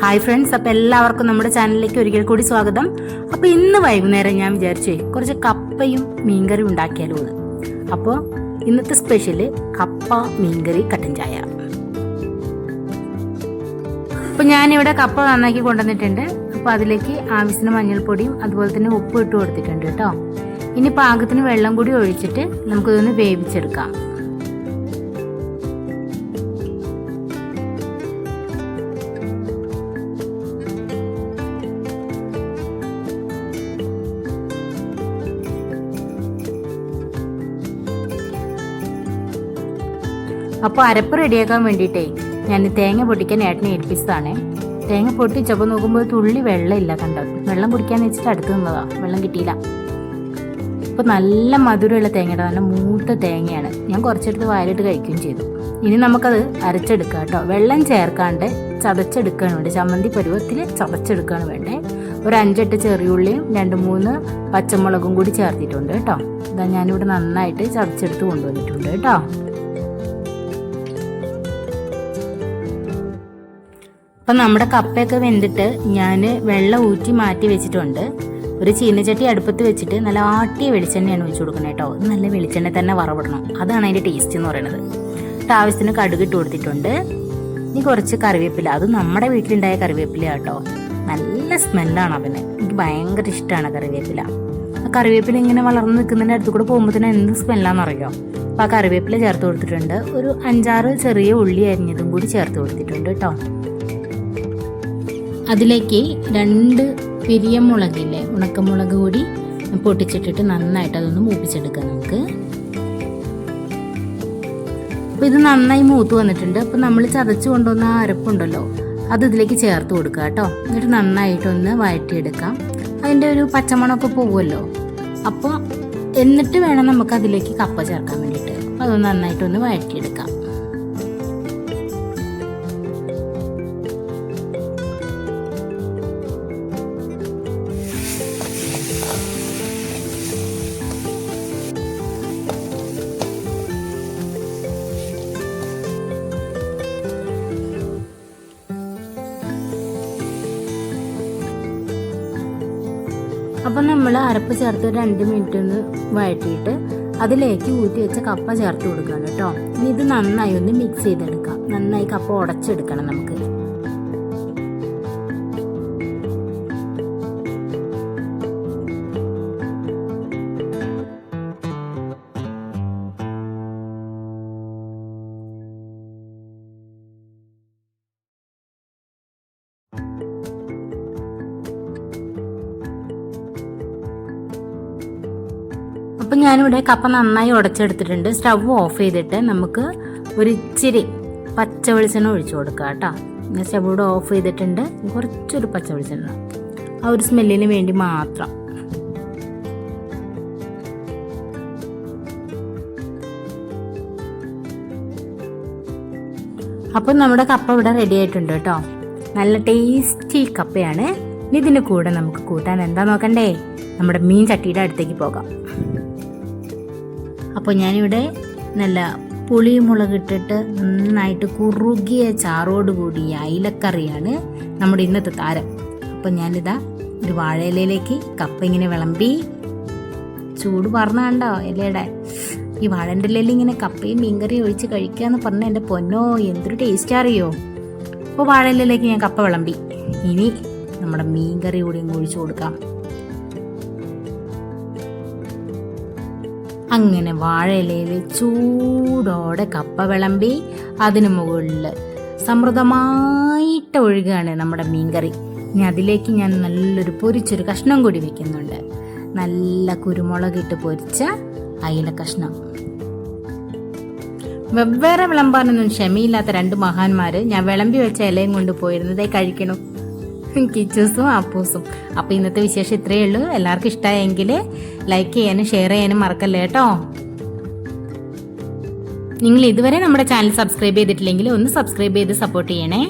Hi friends, അപ്പോൾ എല്ലാവർക്കും നമ്മുടെ ചാനലിലേക്ക് ഒരിക്കൽ കൂടി സ്വാഗതം. അപ്പോൾ ഇന്ന് വൈകുന്നേരം ഞാൻ വിചാരിച്ചേ കുറച്ച് കപ്പയും മീൻകറിയും ഉണ്ടാക്കിയാലോ എന്ന്. അപ്പോൾ ഇന്നത്തെ സ്പെഷ്യല് കപ്പ മീൻകറി കട്ടൻ ചായ. അപ്പോൾ ഞാനിവിടെ കപ്പ നന്നാക്കി കൊണ്ടുവന്നിട്ടുണ്ട്. അപ്പോൾ അതിലേക്ക് ആവശ്യത്തിന് മഞ്ഞൾപ്പൊടിയും അതുപോലെ തന്നെ ഉപ്പ് ഇട്ട് കൊടുത്തിട്ടുണ്ട് കേട്ടോ. ഇനി പാകത്തിന് വെള്ളം കൂടി ഒഴിച്ചിട്ട് നമുക്കിതൊന്ന് വേവിച്ചെടുക്കാം. അപ്പോൾ അരപ്പ് റെഡിയാക്കാൻ വേണ്ടിയിട്ടേ ഞാൻ തേങ്ങ പൊട്ടിക്കാൻ ഏട്ടനെ ഏൽപ്പിച്ചതാണ്. തേങ്ങ പൊട്ടിച്ചപ്പോൾ നോക്കുമ്പോൾ തുള്ളി വെള്ളമില്ല, കണ്ടത്. വെള്ളം കുടിക്കാന്ന് വെച്ചിട്ട് അടുത്ത് നിന്നതാ, വെള്ളം കിട്ടിയില്ല. അപ്പോൾ നല്ല മധുരമുള്ള തേങ്ങയുടെ നല്ല മൂത്ത തേങ്ങയാണ്. ഞാൻ കുറച്ചെടുത്ത് വായിലിട്ട് കഴിക്കുകയും ചെയ്തു. ഇനി നമുക്കത് അരച്ചെടുക്കാം കേട്ടോ. വെള്ളം ചേർക്കാണ്ട് ചതച്ചെടുക്കുകയാണ് വേണ്ടത്. ചമ്മന്തി പരുവത്തിൽ ചതച്ചെടുക്കുകയാണ് വേണ്ടത്. ഒരു 5-8 ചെറിയുള്ളിയും 2-3 പച്ചമുളകും കൂടി ചേർത്തിട്ടുണ്ട് കേട്ടോ. ഇതാ ഞാനിവിടെ നന്നായിട്ട് ചതച്ചെടുത്ത് കൊണ്ടുവന്നിട്ടുണ്ട് കേട്ടോ. അപ്പം നമ്മുടെ കപ്പയൊക്കെ വെന്തിട്ട് ഞാൻ വെള്ളം ഊറ്റി മാറ്റി വെച്ചിട്ടുണ്ട്. ഒരു ചീനച്ചട്ടി അടുപ്പത്ത് വെച്ചിട്ട് നല്ല ആട്ടിയ വെളിച്ചെണ്ണയാണ് ഒഴിച്ചു കൊടുക്കുന്നത് കേട്ടോ. നല്ല വെളിച്ചെണ്ണ തന്നെ വറവിടണം, അതാണ് അതിൻ്റെ ടേസ്റ്റ് എന്ന് പറയുന്നത്. ആവശ്യത്തിന് കടുക് ഇട്ട് കൊടുത്തിട്ടുണ്ട്. ഇനി കുറച്ച് കറിവേപ്പില, അത് നമ്മുടെ വീട്ടിലുണ്ടായ കറിവേപ്പില കേട്ടോ. നല്ല സ്മെല്ലാണ് അതിന്, എനിക്ക് ഭയങ്കര ഇഷ്ടമാണ് കറിവേപ്പില. ആ കറിവേപ്പില ഇങ്ങനെ വളർന്ന് നിൽക്കുന്നതിൻ്റെ അടുത്ത് കൂടെ പോകുമ്പോൾ തന്നെ എന്ത് സ്മെല്ലാണെന്നറിയോ. അപ്പോൾ ആ കറിവേപ്പില ചേർത്ത് കൊടുത്തിട്ടുണ്ട്. ഒരു 5-6 ചെറിയ ഉള്ളി അരിഞ്ഞതും കൂടി ചേർത്ത് കൊടുത്തിട്ടുണ്ട് കേട്ടോ. അതിലേക്ക് 2 പിരിയമുളകില്ലേ, ഉണക്കമുളക് കൂടി പൊട്ടിച്ചിട്ടിട്ട് നന്നായിട്ട് അതൊന്ന് മൂപ്പിച്ചെടുക്കാം നമുക്ക്. അപ്പോൾ ഇത് നന്നായി മൂത്ത് വന്നിട്ടുണ്ട്. അപ്പോൾ നമ്മൾ ചതച്ച് കൊണ്ടുവന്ന ആ അരപ്പുണ്ടല്ലോ, അത് ഇതിലേക്ക് ചേർത്ത് കൊടുക്കുക കേട്ടോ. എന്നിട്ട് നന്നായിട്ടൊന്ന് വഴറ്റിയെടുക്കാം. അതിൻ്റെ ഒരു പച്ചമണമൊക്കെ പോകുമല്ലോ. അപ്പോൾ എന്നിട്ട് വേണം നമുക്ക് അതിലേക്ക് കപ്പ ചേർക്കാൻ വേണ്ടിയിട്ട്. അപ്പോൾ അതൊന്ന് നന്നായിട്ടൊന്ന് വഴറ്റിയെടുക്കാം. അപ്പം നമ്മൾ അരപ്പ് ചേർത്ത് 2 മിനിറ്റ് ഒന്ന് വഴറ്റിയിട്ട് അതിലേക്ക് ഊറ്റി വെച്ച കപ്പ ചേർത്ത് കൊടുക്കണം കേട്ടോ. ഇനി ഇത് നന്നായി ഒന്ന് മിക്സ് ചെയ്തെടുക്കാം. നന്നായി കപ്പ ഉടച്ചെടുക്കണം നമുക്ക്. അപ്പം ഞാനിവിടെ കപ്പ നന്നായി ഉടച്ചെടുത്തിട്ടുണ്ട്. സ്റ്റവ് ഓഫ് ചെയ്തിട്ട് നമുക്ക് ഒരു ഇച്ചിരി പച്ച വെളിച്ചെണ്ണ ഒഴിച്ചു കൊടുക്കാം കേട്ടോ. ഞാൻ സ്റ്റവ് കൂടെ ഓഫ് ചെയ്തിട്ടുണ്ട്. കുറച്ചൊരു പച്ച വെളിച്ചെണ്ണ, ആ ഒരു സ്മെല്ലിന് വേണ്ടി മാത്രം. അപ്പം നമ്മുടെ കപ്പ ഇവിടെ റെഡി ആയിട്ടുണ്ട് കേട്ടോ. നല്ല ടേസ്റ്റി കപ്പയാണ്. ഇതിന് കൂടെ നമുക്ക് കൂട്ടാൻ എന്താ നോക്കണ്ടേ, നമ്മുടെ മീൻ ചട്ടിയുടെ അടുത്തേക്ക് പോകാം. അപ്പോൾ ഞാനിവിടെ നല്ല പുളിമുളകിട്ടിട്ട് നന്നായിട്ട് കുറുകിയ ചാറോടുകൂടി അയിലക്കറിയാണ് നമ്മുടെ ഇന്നത്തെ താരം. അപ്പോൾ ഞാനിതാ ഒരു വാഴയിലയിലേക്ക് കപ്പ ഇങ്ങനെ വിളമ്പി. ചൂട് പറഞ്ഞാണ്ടോ ഇലയുടെ. ഈ വാഴൻ്റെ ഇലയിൽ ഇങ്ങനെ കപ്പയും മീൻകറിയും ഒഴിച്ച് കഴിക്കാന്ന് പറഞ്ഞാൽ എൻ്റെ പൊന്നോ എന്തൊരു ടേസ്റ്റ് അറിയോ. അപ്പോൾ വാഴയിലയിലേക്ക് ഞാൻ കപ്പ വിളമ്പി. ഇനി നമ്മുടെ മീൻകറി കൂടി ഒഴിച്ചു കൊടുക്കാം. അങ്ങനെ വാഴയിലയിൽ ചൂടോടെ കപ്പ വിളമ്പി അതിന് മുകളിൽ സമൃദ്ധമായിട്ട് ഒഴുകുകയാണ് നമ്മുടെ മീൻകറി. ഇനി അതിലേക്ക് ഞാൻ നല്ലൊരു പൊരിച്ചൊരു കഷ്ണം കൂടി വെക്കുന്നുണ്ട്. നല്ല കുരുമുളകിട്ട് പൊരിച്ച അയില കഷ്ണം. വെവ്വേറെ വിളമ്പാനൊന്നും ക്ഷമയില്ലാത്ത 2 മഹാന്മാർ ഞാൻ വിളമ്പി വെച്ച ഇലയും കൊണ്ട് പോയിരുന്നതേ കഴിക്കണു, കിച്ചൂസും അപ്പൂസും. അപ്പോൾ ഇന്നത്തെ വിശേഷം ഇത്രയേ ഉള്ളൂ. എല്ലാവർക്കും ഇഷ്ടമായെങ്കിൽ ലൈക്ക് ചെയ്യാനും ഷെയർ ചെയ്യാനും മറക്കല്ലേ കേട്ടോ. നിങ്ങൾ ഇതുവരെ നമ്മുടെ ചാനൽ സബ്സ്ക്രൈബ് ചെയ്തിട്ടില്ലെങ്കിൽ ഒന്ന് സബ്സ്ക്രൈബ് ചെയ്ത് സപ്പോർട്ട് ചെയ്യണേ.